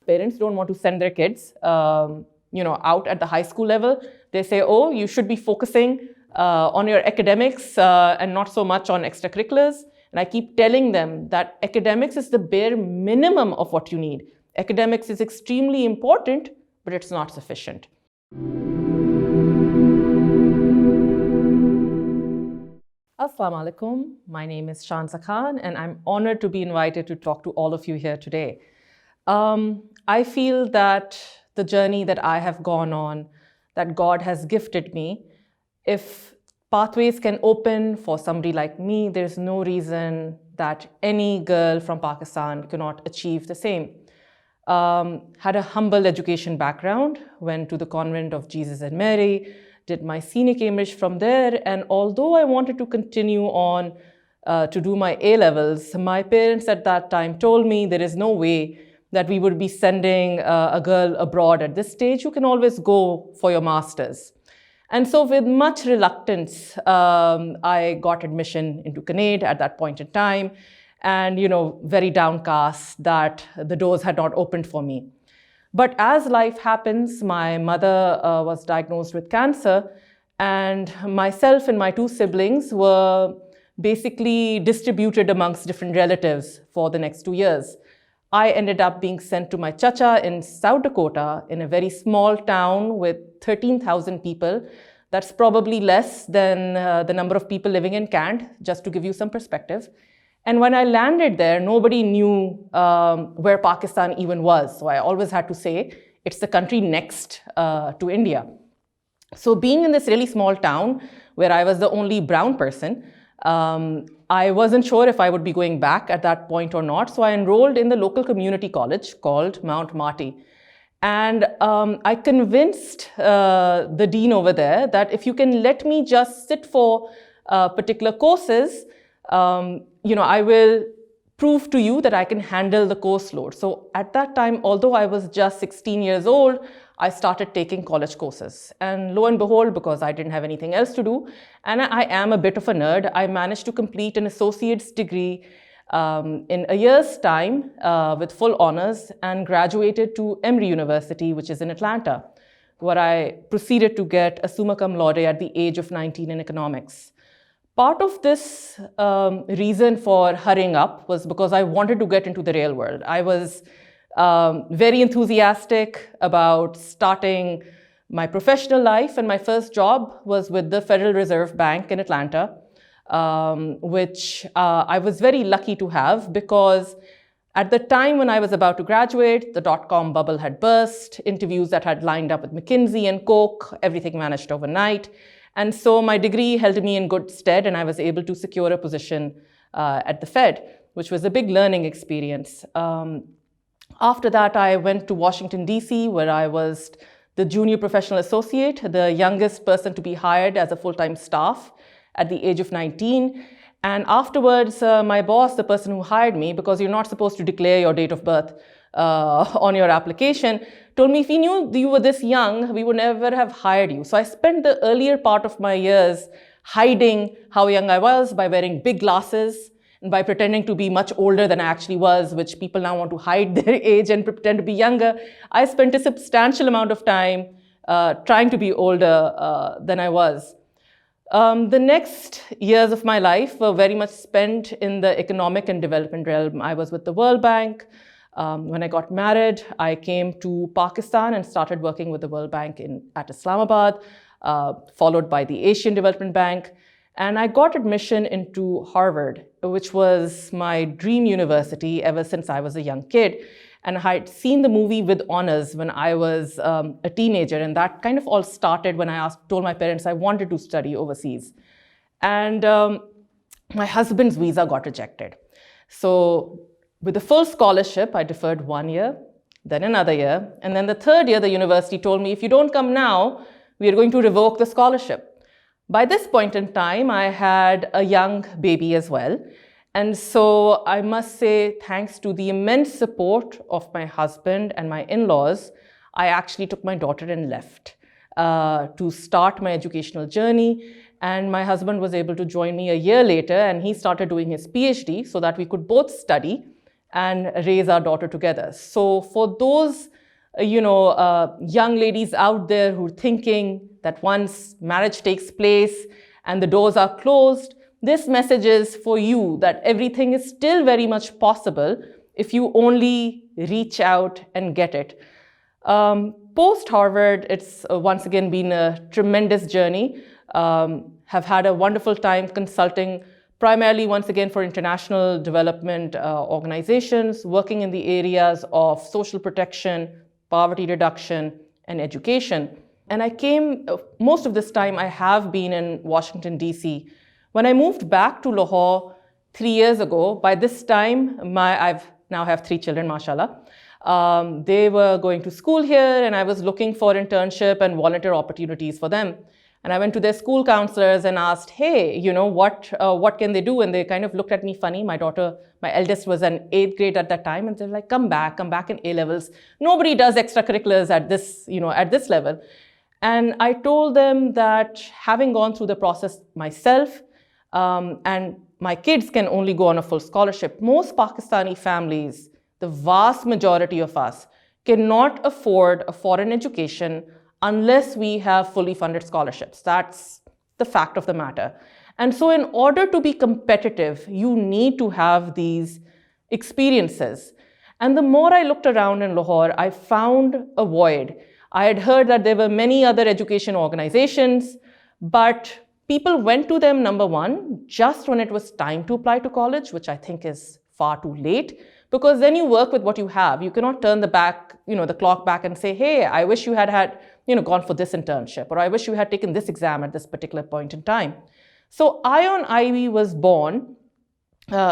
Parents don't want to send their kids, out at the high school level. They say, oh, you should be focusing on your academics and not so much on extracurriculars. And I keep telling them that academics is the bare minimum of what you need. Academics is extremely important, but it's not sufficient. Assalamu alaikum. My name is Shanza Khan, and I'm honored to be invited to talk to all of you here today. I feel that the journey that I have gone on, that God has gifted me, if pathways can open for somebody like me, there's no reason that any girl from Pakistan cannot achieve the same. Had a humble education background, went to the convent of Jesus and Mary, did my senior Cambridge from there, and although I wanted to continue on to do my A-levels, my parents at that time told me there is no way that we would be sending a girl abroad at this stage. You can always go for your master's. And so with much reluctance, I got admission into Canada at that point in time, and very downcast that the doors had not opened for me. But as life happens, my mother was diagnosed with cancer, and myself and my two siblings were basically distributed amongst different relatives for the next 2 years. I ended up being sent to my chacha in South Dakota, in a very small town with 13,000 people. That's probably less than the number of people living in Kand, just to give you some perspective. And when I landed there, nobody knew where Pakistan even was. So I always had to say, it's the country next to India. So being in this really small town where I was the only brown person, I wasn't sure if I would be going back at that point or not. So I enrolled in the local community college called Mount Marty. And I convinced the dean over there that if you can let me just sit for particular courses, I will prove to you that I can handle the course load. So at that time, although I was just 16 years old, I started taking college courses. And lo and behold, because I didn't have anything else to do, and I am a bit of a nerd, I managed to complete an associate's degree in a year's time with full honors, and graduated to Emory University, which is in Atlanta, where I proceeded to get a summa cum laude at the age of 19 in economics. Part of this reason for hurrying up was because I wanted to get into the real world. I was very enthusiastic about starting my professional life, and my first job was with the Federal Reserve Bank in Atlanta, which I was very lucky to have because at the time when I was about to graduate, the dot-com bubble had burst, interviews that had lined up with McKinsey and Coke, everything vanished overnight. And so my degree held me in good stead, and I was able to secure a position at the Fed, which was a big learning experience. After that, I went to Washington, D.C., where I was the junior professional associate, the youngest person to be hired as a full-time staff at the age of 19. And afterwards, my boss, the person who hired me, because you're not supposed to declare your date of birth on your application, told me if he knew you were this young, we would never have hired you. So I spent the earlier part of my years hiding how young I was by wearing big glasses and by pretending to be much older than I actually was, which people now want to hide their age and pretend to be younger. I spent a substantial amount of time trying to be older than I was. The next years of my life were very much spent in the economic and development realm. I was with the World Bank. When I got married, I came to Pakistan and started working with the World Bank at Islamabad, followed by the Asian Development Bank. And I got admission into Harvard, which was my dream university ever since I was a young kid. And I had seen the movie With Honors when I was a teenager. And that kind of all started when I told my parents I wanted to study overseas. And my husband's visa got rejected. So with the full scholarship, I deferred 1 year, then another year. And then the third year, the university told me, if you don't come now, we are going to revoke the scholarship. By this point in time, I had a young baby as well. And so I must say, thanks to the immense support of my husband and my in-laws, I actually took my daughter and left to start my educational journey. And my husband was able to join me a year later, and he started doing his PhD so that we could both study and raise our daughter together. So for those young ladies out there who are thinking that once marriage takes place and the doors are closed, this message is for you that everything is still very much possible if you only reach out and get it. Post-Harvard, it's once again been a tremendous journey. Have had a wonderful time consulting primarily once again for international development organizations, working in the areas of social protection, poverty reduction, and education. And I came, most of this time I have been in Washington, D.C. When I moved back to Lahore 3 years ago, by this time, I've now have 3 children, mashallah. They were going to school here, and I was looking for internship and volunteer opportunities for them. And I went to their school counselors and asked, hey, what can they do? And they kind of looked at me funny. My daughter, my eldest was in 8th grade at that time. And they're like, come back in A-levels. Nobody does extracurriculars at this level. And I told them that having gone through the process myself, and my kids can only go on a full scholarship. Most Pakistani families, the vast majority of us, cannot afford a foreign education unless we have fully funded scholarships. That's the fact of the matter. And so in order to be competitive, you need to have these experiences. And the more I looked around in Lahore, I found a void. I had heard that there were many other education organizations, but people went to them, number one, just when it was time to apply to college, which I think is far too late, because then you work with what you have. You cannot turn the clock back and say, hey, I wish you had gone for this internship, or I wish you had taken this exam at this particular point in time. So Ion Ivy was born,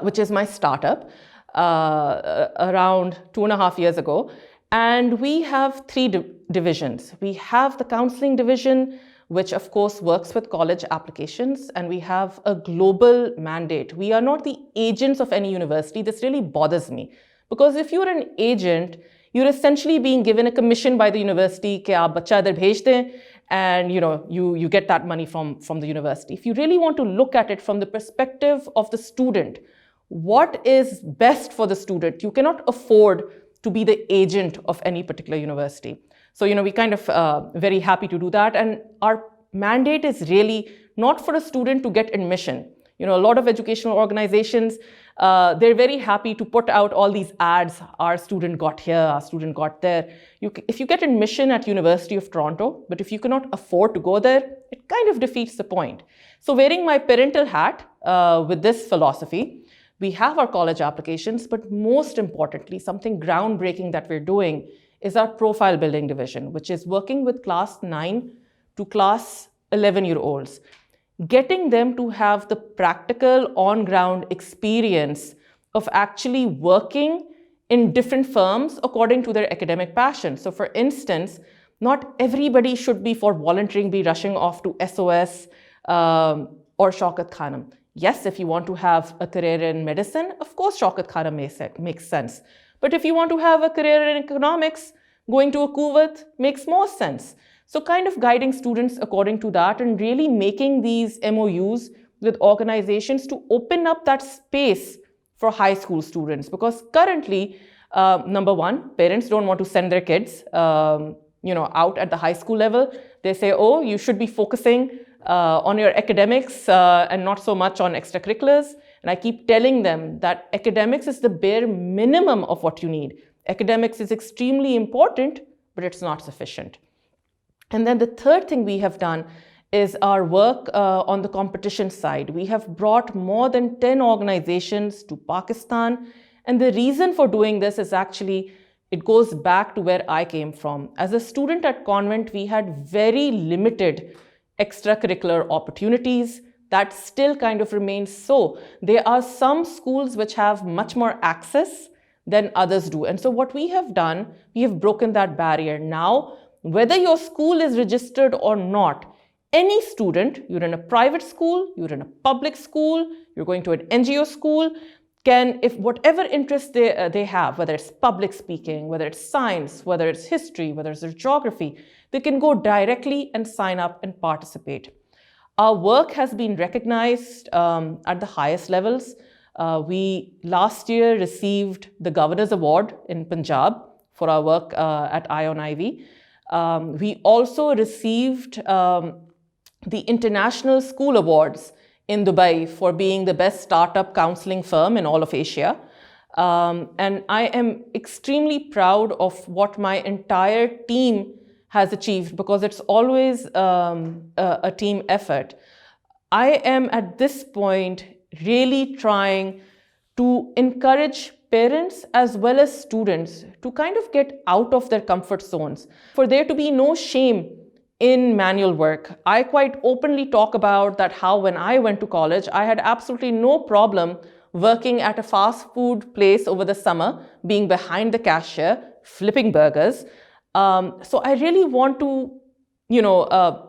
which is my startup, around 2.5 years ago. And we have 3 divisions. We have the counseling division, which of course works with college applications, and we have a global mandate. We are not the agents of any university. This really bothers me, because if you're an agent, you're essentially being given a commission by the university कि आप बच्चा इधर भेज दें, and you get that money from the university. If you really want to look at it from the perspective of the student, what is best for the student? You cannot afford to be the agent of any particular university. So, we kind of very happy to do that. And our mandate is really not for a student to get admission. A lot of educational organizations, they're very happy to put out all these ads. Our student got here, our student got there. If you get admission at University of Toronto, but if you cannot afford to go there, it kind of defeats the point. So wearing my parental hat with this philosophy, we have our college applications, but most importantly, something groundbreaking that we're doing is our profile building division, which is working with class 9 to class 11-year-olds, getting them to have the practical on-ground experience of actually working in different firms according to their academic passion. So for instance, not everybody should be for volunteering, be rushing off to SOS or Shaukat Khanam. Yes, if you want to have a career in medicine, of course Shaukat Khanam makes sense. But if you want to have a career in economics, going to a Kuwait makes more sense. So kind of guiding students according to that and really making these MOUs with organizations to open up that space for high school students. Because currently, number one, parents don't want to send their kids out at the high school level. They say, oh, you should be focusing on your academics and not so much on extracurriculars. And I keep telling them that academics is the bare minimum of what you need. Academics is extremely important, but it's not sufficient. And then the third thing we have done is our work on the competition side. We have brought more than 10 organizations to Pakistan. And the reason for doing this is actually, it goes back to where I came from. As a student at convent, we had very limited extracurricular opportunities. That still kind of remains so. There are some schools which have much more access than others do. And so what we have done, we have broken that barrier. Now, whether your school is registered or not, any student, you're in a private school, you're in a public school, you're going to an NGO school, can, if whatever interest they have, whether it's public speaking, whether it's science, whether it's history, whether it's geography, they can go directly and sign up and participate. Our work has been recognized at the highest levels. We last year received the Governor's Award in Punjab for our work at ION Ivy. We also received the International School Awards in Dubai for being the best startup counseling firm in all of Asia. And I am extremely proud of what my entire team has achieved, because it's always a team effort. I am at this point really trying to encourage parents as well as students to kind of get out of their comfort zones, for there to be no shame in manual work. I quite openly talk about that, how when I went to college, I had absolutely no problem working at a fast food place over the summer, being behind the cashier, flipping burgers. So I really want to,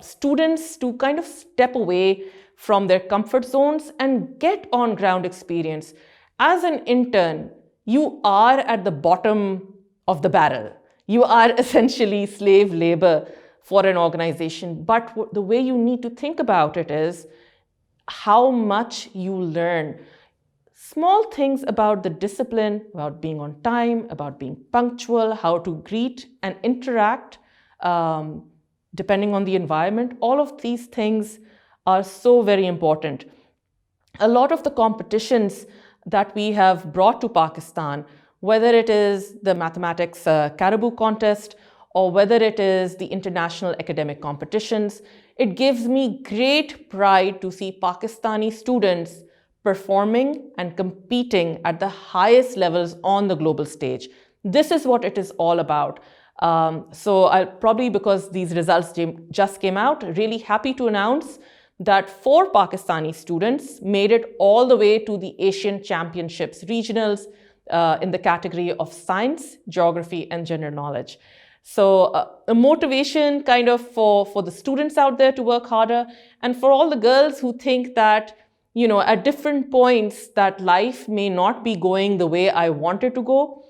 students to kind of step away from their comfort zones and get on ground experience. As an intern, you are at the bottom of the barrel. You are essentially slave labor for an organization. But the way you need to think about it is how much you learn. Small things about the discipline, about being on time, about being punctual, how to greet and interact, depending on the environment. All of these things are so very important. A lot of the competitions that we have brought to Pakistan, whether it is the mathematics caribou contest or whether it is the international academic competitions, it gives me great pride to see Pakistani students performing and competing at the highest levels on the global stage. This is what it is all about. So I'll probably, because these results just came out, really happy to announce that 4 Pakistani students made it all the way to the Asian Championships regionals in the category of science, geography, and general knowledge. So a motivation kind of for the students out there to work harder, and for all the girls who think that, at different points that life may not be going the way I want it to go.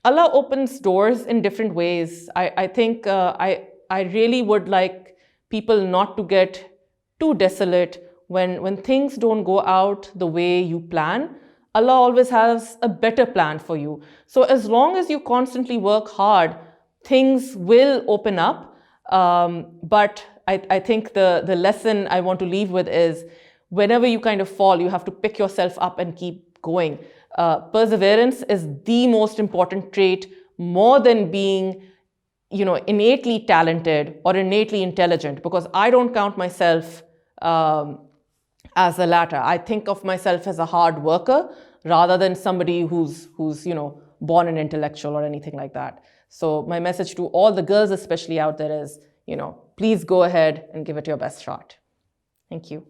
Allah opens doors in different ways. I think I really would like people not to get too desolate when things don't go out the way you plan. Allah always has a better plan for you. So as long as you constantly work hard, things will open up. But I think the lesson I want to leave with is, whenever you kind of fall, you have to pick yourself up and keep going. Perseverance is the most important trait, more than being, innately talented or innately intelligent, because I don't count myself as the latter. I think of myself as a hard worker rather than somebody who's born an intellectual or anything like that. So my message to all the girls especially out there is, please go ahead and give it your best shot. Thank you.